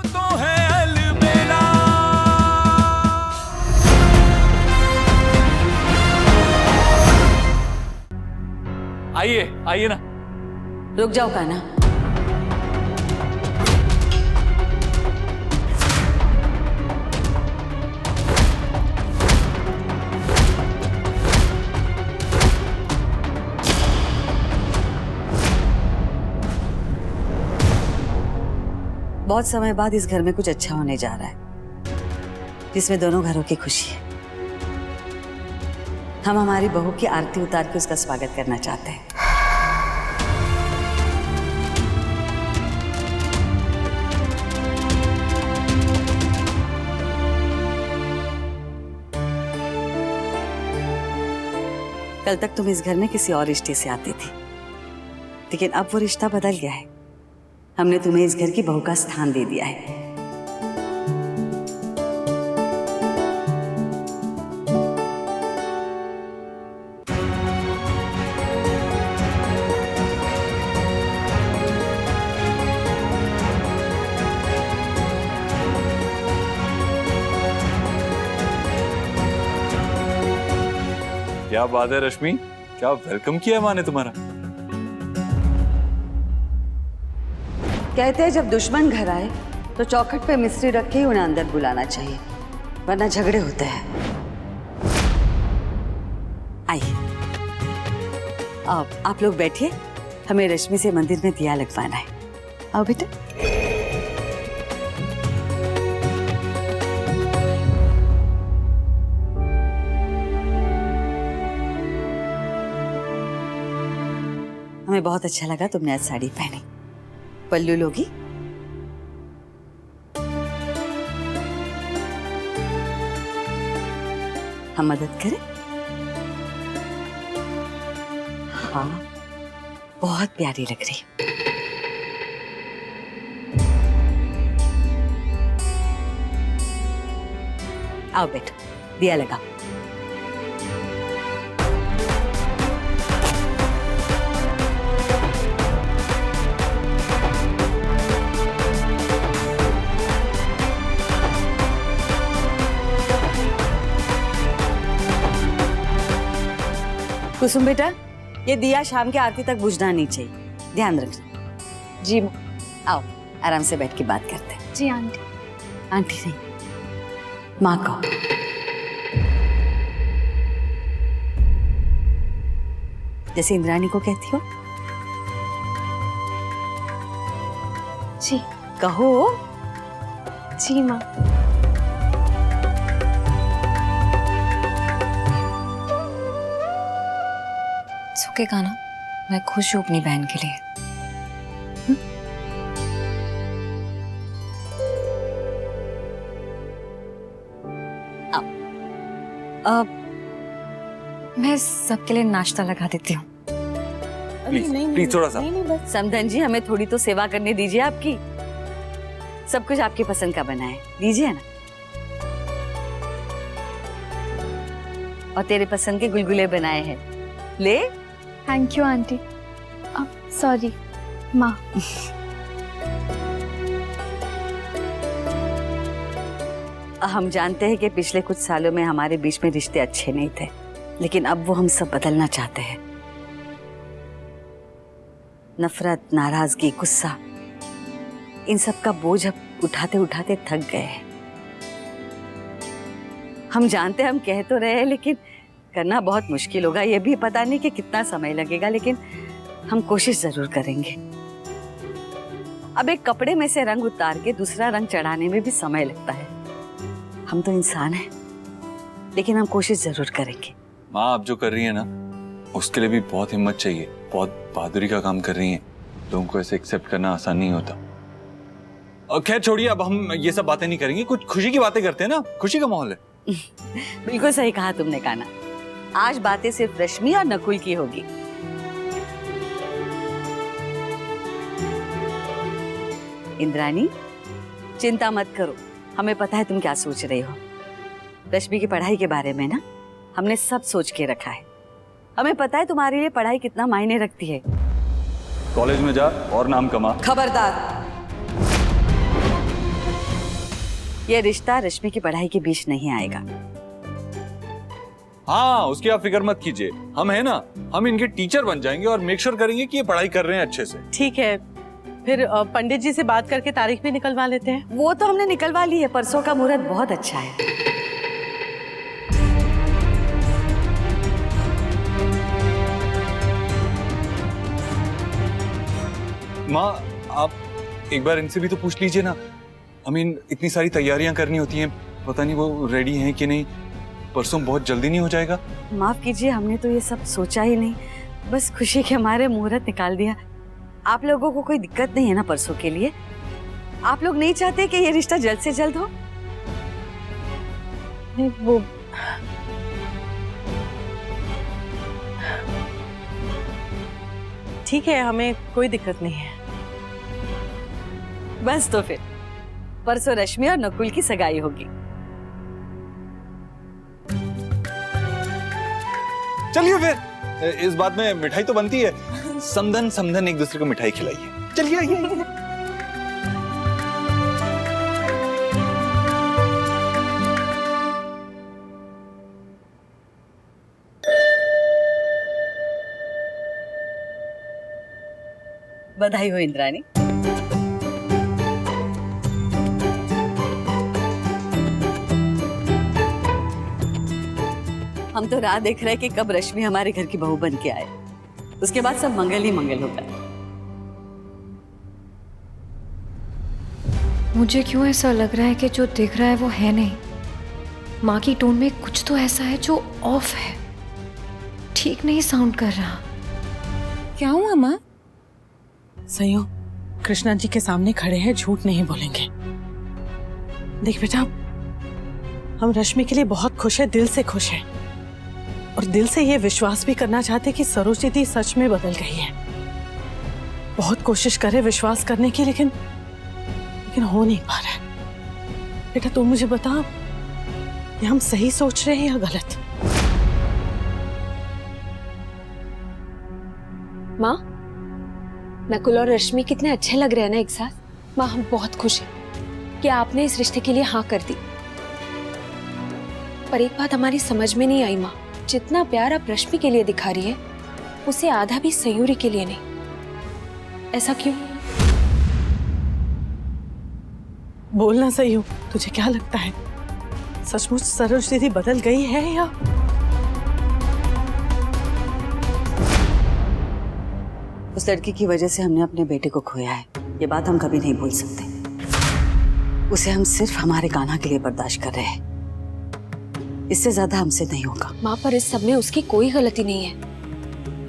तो है अलबेला। आइए आइए ना। रुक जाओ कान्हा। बहुत समय बाद इस घर में कुछ अच्छा होने जा रहा है, जिसमें दोनों घरों की खुशी है। हम हमारी बहू की आरती उतार के उसका स्वागत करना चाहते हैं। कल तक तुम इस घर में किसी और रिश्ते से आती थी, लेकिन अब वो रिश्ता बदल गया है। हमने तुम्हें इस घर की बहू का स्थान दे दिया है। क्या बात है रश्मि, क्या वेलकम किया माँ ने तुम्हारा। कहते हैं जब दुश्मन घर आए तो चौखट पे मिस्त्री रख के ही उन्हें अंदर बुलाना चाहिए, वरना झगड़े होते हैं। आइए, अब आप लोग बैठिए, हमें रश्मि से मंदिर में दिया लगवाना है। आओ बेटा। हमें बहुत अच्छा लगा तुमने आज साड़ी पहनी। पल्लू लोगी? हम मदद करें? हाँ, बहुत प्यारी लग रही है। आओ बेटा, दिया लगा। कुसुम बेटा, ये दिया शाम के आरती तक बुझना नहीं चाहिए, ध्यान रखना। जी आओ, आराम से बैठ के बात करते हैं। जी आंटी। आंटी नहीं, माँ को। जैसे इंद्राणी को कहती हो। जी कहो। जी माँ। सुखे कान्हा, मैं खुश हूँ अपनी बहन के लिए। अब मैं सबके लिए नाश्ता लगा देती हूँ। प्लीज प्लीज थोड़ा सा। समधन जी, हमें थोड़ी तो सेवा करने दीजिए आपकी। सब कुछ आपकी पसंद का बना है, दीजिए ना। और तेरे पसंद के गुलगुले बनाए हैं, ले। Thank you aunty. सॉरी माँ। हम जानते हैं कि पिछले कुछ सालों में हमारे बीच में रिश्ते अच्छे नहीं थे, लेकिन अब वो हम सब बदलना चाहते हैं। नफरत, नाराजगी, गुस्सा, इन सब का बोझ अब उठाते उठाते थक गए हैं। हम जानते हैं, हम कह तो रहे हैं, लेकिन करना बहुत मुश्किल होगा। ये भी पता नहीं कि कितना समय लगेगा, लेकिन हम कोशिश जरूर करेंगे। अब एक कपड़े में से रंग उतार के दूसरा रंग चढ़ाने में भी समय लगता है। हम तो इंसान हैं, लेकिन हम कोशिश जरूर करेंगे। माँ आप जो कर रही है ना, उसके लिए भी बहुत हिम्मत चाहिए, बहुत बहादुरी का काम कर रही हैं। लोगों को ऐसे एक्सेप्ट करना आसान नहीं होता। और खैर छोड़िए, अब हम ये सब बातें नहीं करेंगे, कुछ खुशी की बातें करते हैं ना, खुशी का माहौल है। बिल्कुल सही कहा तुमने कान्हा। आज बातें सिर्फ रश्मि और नकुल की होगी। इंद्राणी, चिंता मत करो, हमें पता है तुम क्या सोच रही हो। रश्मि की पढ़ाई के बारे में ना, हमने सब सोच के रखा है। हमें पता है तुम्हारे लिए पढ़ाई कितना मायने रखती है। कॉलेज में जा और नाम कमा। खबरदार, ये रिश्ता रश्मि की पढ़ाई के बीच नहीं आएगा। हाँ, उसकी आप फिक्र मत कीजिए, हम है ना, हम इनके टीचर बन जाएंगे और मेक श्योर करेंगे कि ये पढ़ाई कर रहे हैं अच्छे से। ठीक है, फिर पंडित जी से बात करके तारीख भी निकलवा लेते हैं। वो तो हमने निकलवा ली है, परसों का मुहूर्त बहुत अच्छा है। माँ, आप एक बार इनसे भी तो पूछ लीजिए ना। इतनी सारी तैयारियां करनी होती हैं, पता नहीं वो रेडी हैं कि नहीं। परसों बहुत जल्दी नहीं हो जाएगा? माफ कीजिए, हमने तो ये सब सोचा ही नहीं, बस खुशी के हमारे मुहूर्त निकाल दिया। आप लोगों को कोई दिक्कत नहीं है ना परसों के लिए? आप लोग नहीं चाहते कि ये रिश्ता जल्द से जल्द हो? नहीं, वो ठीक है, हमें कोई दिक्कत नहीं है। बस तो फिर परसों रश्मि और नकुल की सगाई होगी। चलिए फिर, इस बात में मिठाई तो बनती है। समधन समधन एक दूसरे को मिठाई खिलाइए। चलिए आइए। बधाई हो इंद्राणी। हम तो राह देख रहे हैं कि कब रश्मि हमारे घर की बहू बन के आए, उसके बाद सब मंगल ही मंगल होगा। मुझे क्यों ऐसा लग रहा है कि जो दिख रहा है वो है नहीं। माँ की टोन में कुछ तो ऐसा है जो ऑफ है, ठीक नहीं साउंड कर रहा। क्या हुआ माँ? सही हो, कृष्णा जी के सामने खड़े हैं, झूठ नहीं बोलेंगे। देख बेटा, हम रश्मि के लिए बहुत खुश है, दिल से खुश है, और दिल से ये विश्वास भी करना चाहते कि सरोज दीदी सच में बदल गई है। बहुत कोशिश करे विश्वास करने की, लेकिन हो नहीं पा रहा है। बेटा तू मुझे बता, ये हम सही सोच रहे हैं या गलत? माँ, नकुल और रश्मि कितने अच्छे लग रहे हैं ना एक साथ। माँ, हम बहुत खुश हैं कि आपने इस रिश्ते के लिए हाँ कर दी। पर एक बात हमारी समझ में नहीं आई माँ, जितना प्यार आप रश्मि के लिए दिखा रही है, उसे आधा भी सयूरी के लिए नहीं। ऐसा क्यों? बोलना सही हो, तुझे क्या लगता है सचमुच सरोज दीदी बदल गई है या? उस लड़की की वजह से हमने अपने बेटे को खोया है, ये बात हम कभी नहीं भूल सकते। उसे हम सिर्फ हमारे कान्हा के लिए बर्दाश्त कर रहे हैं, इससे ज्यादा हमसे नहीं होगा। माँ, पर इस सब में उसकी कोई गलती नहीं है।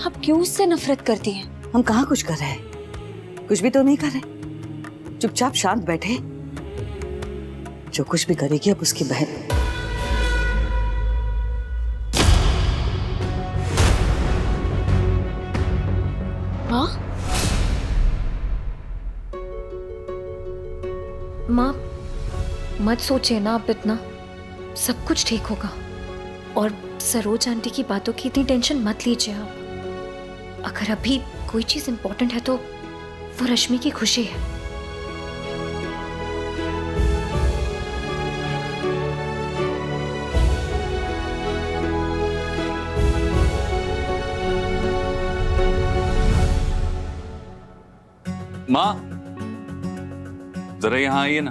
आप क्यों उससे नफरत करती हैं? हम कहाँ कुछ कर रहे हैं, कुछ भी तो नहीं कर रहे। चुपचाप शांत बैठे, जो कुछ भी करेगी अब उसकी बहन। माँ, मत सोचिए ना आप इतना, सब कुछ ठीक होगा। और सरोज आंटी की बातों की इतनी टेंशन मत लीजिए आप। अगर अभी कोई चीज इंपॉर्टेंट है तो वो रश्मि की खुशी है। माँ, जरा यहाँ आइए ना।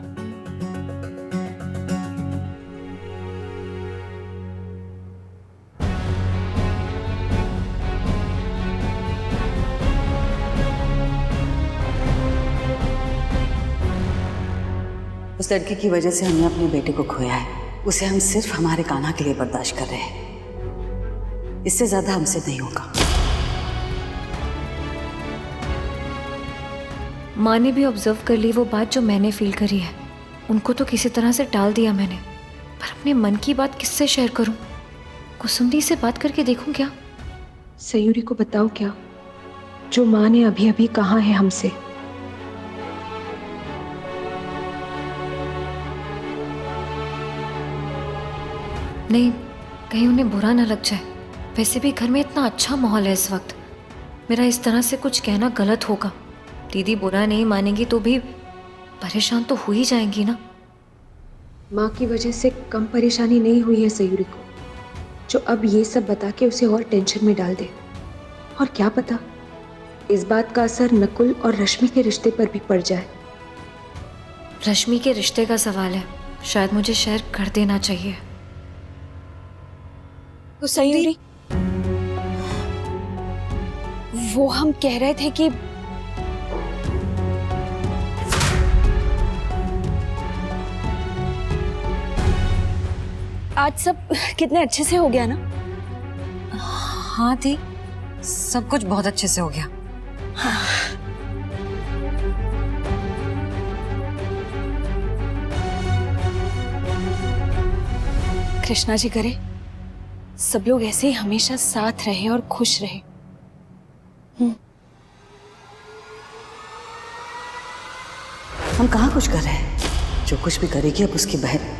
उस लड़की की वजह से हमने अपने बेटे को खोया है, उसे हम सिर्फ हमारे कान्हा के लिए बर्दाश्त कर रहे हैं, इससे ज्यादा हमसे नहीं होगा। माँ ने भी ऑब्जर्व कर ली वो बात जो मैंने फील करी है। उनको तो किसी तरह से टाल दिया मैंने, पर अपने मन की बात किससे शेयर करूं? कुसुम दी से बात करके देखूं क्या? सयूरी को बताओ क्या, जो माँ ने अभी अभी कहा है हमसे। नहीं, कहीं उन्हें बुरा ना लग जाए। वैसे भी घर में इतना अच्छा माहौल है इस वक्त, मेरा इस तरह से कुछ कहना गलत होगा। दीदी बुरा नहीं मानेंगी तो भी परेशान तो हो ही जाएंगी ना। माँ की वजह से कम परेशानी नहीं हुई है सयूरी को, जो अब ये सब बता के उसे और टेंशन में डाल दे। और क्या पता इस बात का असर नकुल और रश्मि के रिश्ते पर भी पड़ जाए। रश्मि के रिश्ते का सवाल है, शायद मुझे शेयर कर देना चाहिए। तो सयूरी, वो हम कह रहे थे कि आज सब कितने अच्छे से हो गया ना। हाँ थी, सब कुछ बहुत अच्छे से हो गया। कृष्णा जी करे सब लोग ऐसे ही हमेशा साथ रहे और खुश रहे। हम कहाँ कुछ कर रहे हैं, जो कुछ भी करेगी अब उसकी बहन।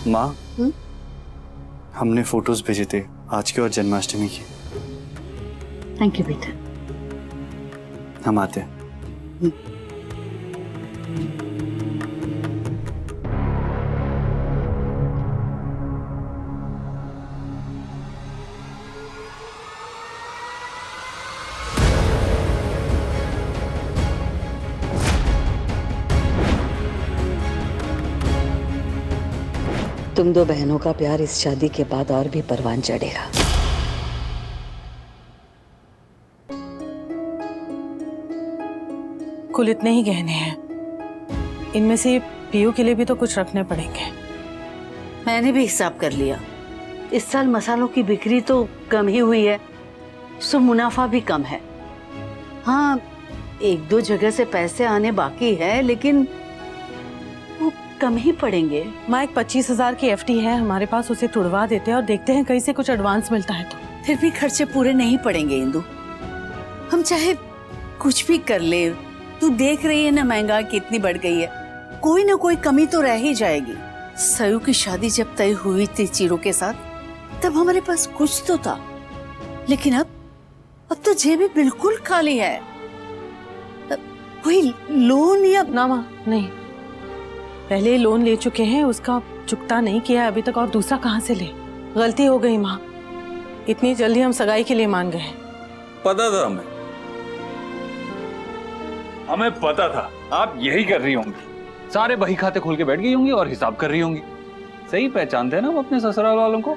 माँ, हमने फोटोज भेजे थे आज के और जन्माष्टमी की। थैंक यू बेटा। हम आते हैं। तुम दो बहनों का प्यार इस शादी के बाद और भी परवान चढ़ेगा। कुल इतने ही गहने हैं, इनमें से पीयू के लिए भी तो कुछ रखने पड़ेंगे। मैंने भी हिसाब कर लिया, इस साल मसालों की बिक्री तो कम ही हुई है, सो मुनाफा भी कम है। हाँ, एक दो जगह से पैसे आने बाकी है, लेकिन वो कम ही पड़ेंगे। माँ, एक 25,000 की एफडी है हमारे पास, उसे तुड़वा देते हैं और देखते हैं कहीं से कुछ एडवांस मिलता है तो। फिर भी खर्चे पूरे नहीं पड़ेंगे इंदु, हम चाहे कुछ भी कर ले। तू देख रही है ना महंगाई कितनी बढ़ गई है, कोई ना कोई कमी तो रह ही जाएगी। सयू की शादी जब तय हुई थी चीरू के साथ, तब हमारे पास कुछ तो था, लेकिन अब तो जेबें बिल्कुल खाली है। कोई लोन या ना माँ, नहीं, पहले लोन ले चुके हैं, उसका चुकता नहीं किया अभी तक, और दूसरा कहाँ से ले। गलती हो गई माँ, इतनी जल्दी हम सगाई के लिए मान गए। पता था हमें पता था आप यही कर रही होंगी, सारे बही खाते खोल के बैठ गई होंगी और हिसाब कर रही होंगी। सही पहचानते हैं ना वो अपने ससुराल वालों को।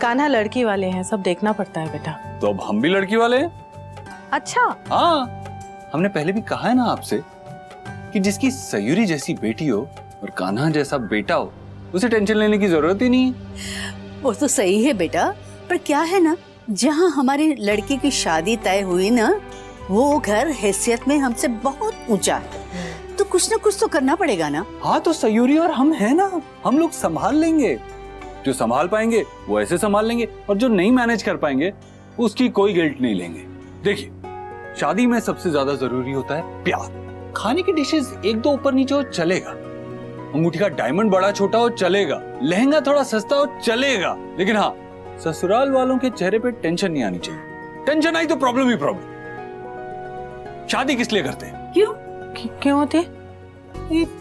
कान्हा लड़की वाले हैं, सब देखना पड़ता है बेटा। तो अब हम भी लड़की वाले हैं। अच्छा, हाँ, हमने पहले भी कहा है ना आपसे कि जिसकी सयूरी जैसी बेटी हो और कान्हा जैसा बेटा हो, उसे टेंशन लेने की जरूरत ही नहीं है। वो तो सही है बेटा, पर क्या है ना, जहाँ हमारी लड़की की शादी तय हुई ना, वो घर हैसियत में हमसे बहुत ऊंचा है, तो कुछ ना कुछ तो करना पड़ेगा ना। हाँ, तो सयूरी और हम है ना, हम लोग संभाल लेंगे। जो संभाल पाएंगे वो ऐसे संभाल लेंगे, और जो नहीं मैनेज कर पाएंगे उसकी कोई गिल्ट नहीं लेंगे। देखिए, शादी में सबसे ज्यादा जरूरी होता है प्यार। खाने की डिशेस एक दो ऊपर नीचे हो चलेगा, अंगूठी का डायमंड बड़ा छोटा हो चलेगा, लहंगा थोड़ा सस्ता हो चलेगा, लेकिन हाँ, ससुराल वालों के चेहरे पे टेंशन नहीं आनी चाहिए। टेंशन आई तो प्रॉब्लम ही प्रॉब्लम। शादी किस लिए करते हैं? क्यों होते?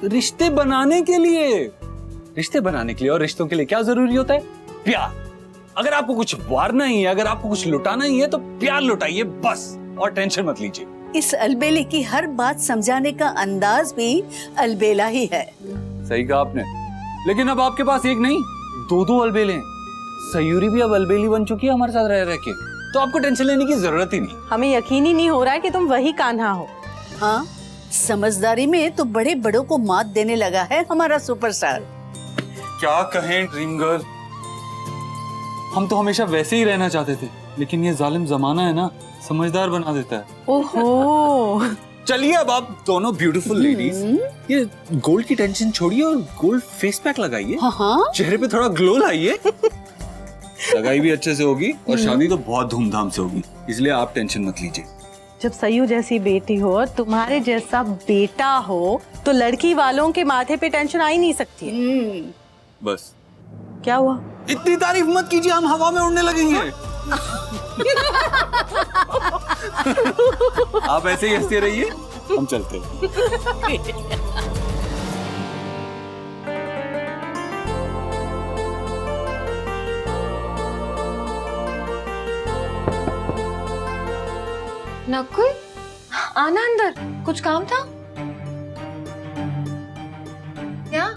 रिश्ते बनाने के लिए। रिश्ते बनाने के लिए और रिश्तों के लिए क्या जरूरी होता है? प्यार। अगर आपको कुछ वारना ही है, अगर आपको कुछ लुटाना ही है, तो प्यार लुटाइए बस, और टेंशन मत लीजिए। इस अलबेले की हर बात समझाने का अंदाज भी अलबेला ही है। सही कहा आपने, लेकिन अब आपके पास एक नहीं, दो दो अलबेले हैं। सयूरी भी अब अलबेली बन चुकी है हमारे साथ रह रह के, तो आपको टेंशन लेने की जरूरत ही नहीं। हमें यकीन ही नहीं हो रहा है कि तुम वही कान्हा हो। हाँ, समझदारी में तो बड़े बड़ों को मात देने लगा है हमारा सुपरस्टार। क्या कहें ड्रीम गर्ल, हम तो हमेशा वैसे ही रहना चाहते थे, लेकिन ये जालिम जमाना है ना, समझदार बना देता है। ओहो। चलिए अब आप दोनों ब्यूटीफुल लेडीज ये गोल्ड की टेंशन छोड़िए और गोल्ड फेस पैक लगाइए। हाँ, चेहरे पे थोड़ा ग्लो लाइए। लगाई भी अच्छे से होगी और शादी तो बहुत धूमधाम से होगी, इसलिए आप टेंशन मत लीजिए। जब सयू जैसी बेटी हो और तुम्हारे जैसा बेटा हो, तो लड़की वालों के माथे पे टेंशन आ ही नहीं सकती है। बस। क्या हुआ? इतनी तारीफ मत कीजिए, हम हवा में उड़ने लगेंगे। आप ऐसे ही हंसते रहिए, हम चलते हैं। नकुल, आना अंदर, कुछ काम था क्या?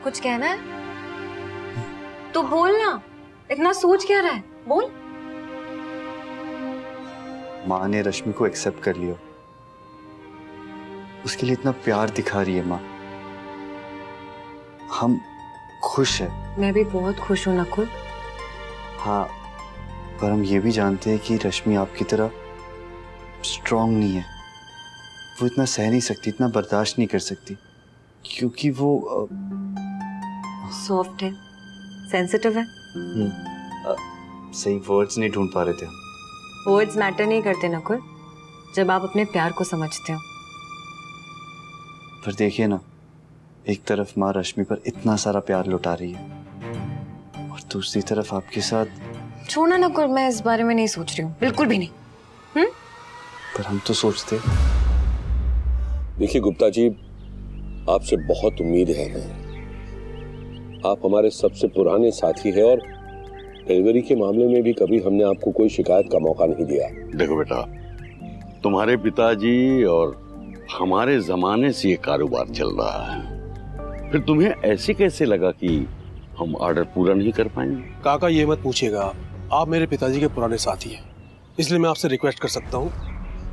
कुछ कहना है तो बोल ना, इतना सोच क्या रहा है, बोल। माँ ने रश्मि को एक्सेप्ट कर लिया, उसके लिए इतना प्यार दिखा रही है माँ, हम खुश हैं। मैं भी बहुत खुश हूँ नकुल। हाँ, पर हम ये भी जानते हैं कि रश्मि आपकी तरह स्ट्रांग नहीं है, वो इतना सह नहीं सकती, इतना बर्दाश्त नहीं कर सकती, क्योंकि वो सॉफ्ट है, सेंसिटिव है। सही वर्ड्स नहीं ढूंढ पा रहे थे हम। वर्ड्स मैटर नहीं करते नकुल, जब आप अपने प्यार को समझते हो। पर देखिए ना, एक तरफ माँ रश्मि पर इतना सारा प्यार लुटा रही है और दूसरी तरफ आपके साथ। छोड़ना नकुल, मैं इस बारे में नहीं सोच रही हूँ, बिल्कुल भी नहीं। पर हम तो सोचते। देखिए गुप्ता जी, आपसे बहुत उम्मीद है हमें। आप हमारे सबसे पुराने साथी हैं और डिलीवरी के मामले में भी कभी हमने आपको कोई शिकायत का मौका नहीं दिया। देखो बेटा, तुम्हारे पिताजी और हमारे जमाने से ये कारोबार चल रहा है, फिर तुम्हें ऐसे कैसे लगा कि हम ऑर्डर पूरा नहीं कर पाएंगे? काका ये मत पूछिएगा, आप मेरे पिताजी के पुराने साथी हैं, इसलिए मैं आपसे रिक्वेस्ट कर सकता हूँ,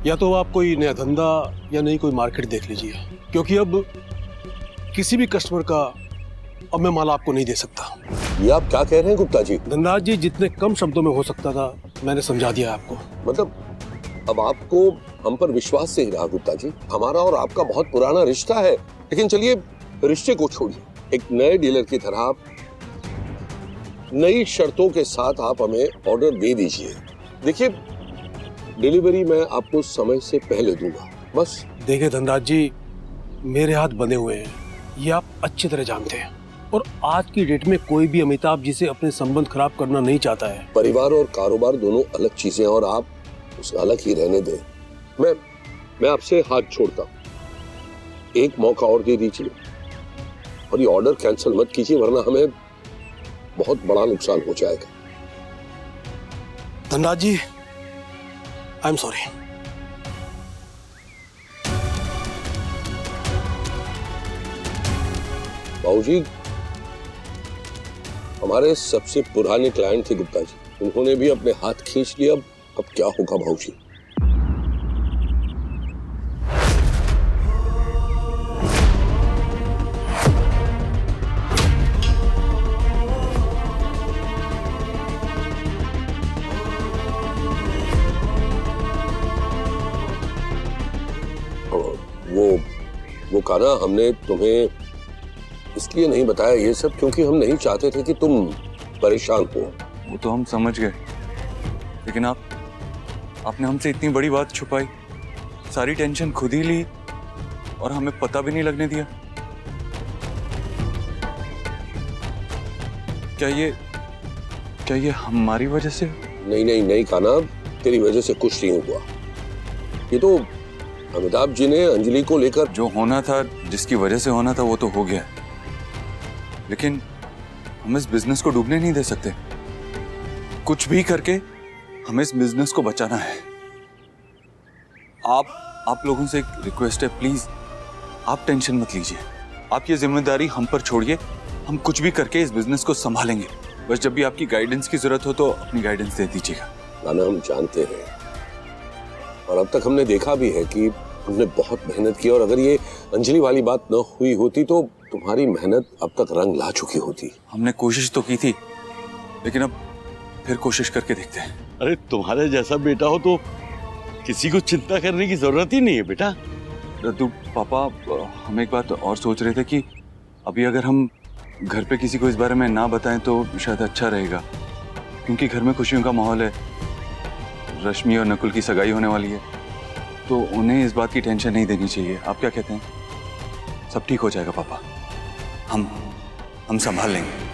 या तो आप कोई नया धंधा या नई कोई मार्केट देख लीजिए, क्योंकि अब किसी भी कस्टमर का अब मैं माल आपको नहीं दे सकता। ये आप क्या कह रहे हैं गुप्ता जी? धनराज जी, जितने कम शब्दों में हो सकता था मैंने समझा दिया आपको। मतलब अब आपको हम पर विश्वास से ही रहा गुप्ता जी। हमारा और आपका बहुत पुराना रिश्ता है, लेकिन चलिए रिश्ते को छोड़िए, एक नए डीलर की तरह आप नई शर्तों के साथ आप हमें ऑर्डर दे दीजिए। देखिए, डिलीवरी मैं आपको समय से पहले दूंगा, बस। देखिए धनराज जी, मेरे हाथ बंधे हुए हैं, ये आप अच्छी तरह जानते हैं, और आज की डेट में कोई भी अमिताभ जी से अपने संबंध खराब करना नहीं चाहता है। परिवार और कारोबार दोनों अलग चीजें, और आप उसे अलग ही रहने दें। मैं आपसे हाथ छोड़ता हूं, एक मौका और दे दीजिए, और ये ऑर्डर कैंसिल मत कीजिए, वरना हमें बहुत बड़ा नुकसान हो जाएगा। धनराज जी, आई एम सॉरी। बाबूजी, हमारे सबसे पुराने क्लाइंट थे गुप्ता जी, उन्होंने भी अपने हाथ खींच लिया, अब क्या होगा बाबूजी? वो कहा ना, हमने तुम्हें इसलिए नहीं बताया ये सब क्योंकि हम नहीं चाहते थे कि तुम परेशान हो। वो तो हम समझ गए, लेकिन आपने हमसे इतनी बड़ी बात छुपाई, सारी टेंशन खुद ही ली और हमें पता भी नहीं लगने दिया। क्या ये हमारी वजह से? नहीं काना, तेरी वजह से कुछ नहीं हुआ। ये तो अमिताभ जी ने अंजलि को लेकर जो होना था, जिसकी वजह से होना था, वो तो हो गया, लेकिन हम इस बिजनेस को डूबने नहीं दे सकते। कुछ भी करके हमें इस बिजनेस को बचाना है। आप लोगों से एक रिक्वेस्ट है, प्लीज आप टेंशन मत लीजिए, आप ये जिम्मेदारी हम पर छोड़िए, हम कुछ भी करके इस बिजनेस को संभालेंगे। बस जब भी आपकी गाइडेंस की जरूरत हो तो अपनी गाइडेंस दे दीजिएगा। नाना, हम जानते हैं और अब तक हमने देखा भी है कि तुमने बहुत मेहनत की, और अगर ये अंजलि वाली बात न हुई होती तो तुम्हारी मेहनत अब तक रंग ला चुकी होती। हमने कोशिश तो की थी, लेकिन अब फिर कोशिश करके देखते हैं। अरे तुम्हारे जैसा बेटा हो तो किसी को चिंता करने की जरूरत ही नहीं है बेटा। रद्दू पापा, हम एक बात और सोच रहे थे कि अभी अगर हम घर पे किसी को इस बारे में ना बताएं तो शायद अच्छा रहेगा, क्योंकि घर में खुशियों का माहौल है, रश्मि और नकुल की सगाई होने वाली है, तो उन्हें इस बात की टेंशन नहीं देनी चाहिए। आप क्या कहते हैं? सब ठीक हो जाएगा पापा, हम संभाल लेंगे।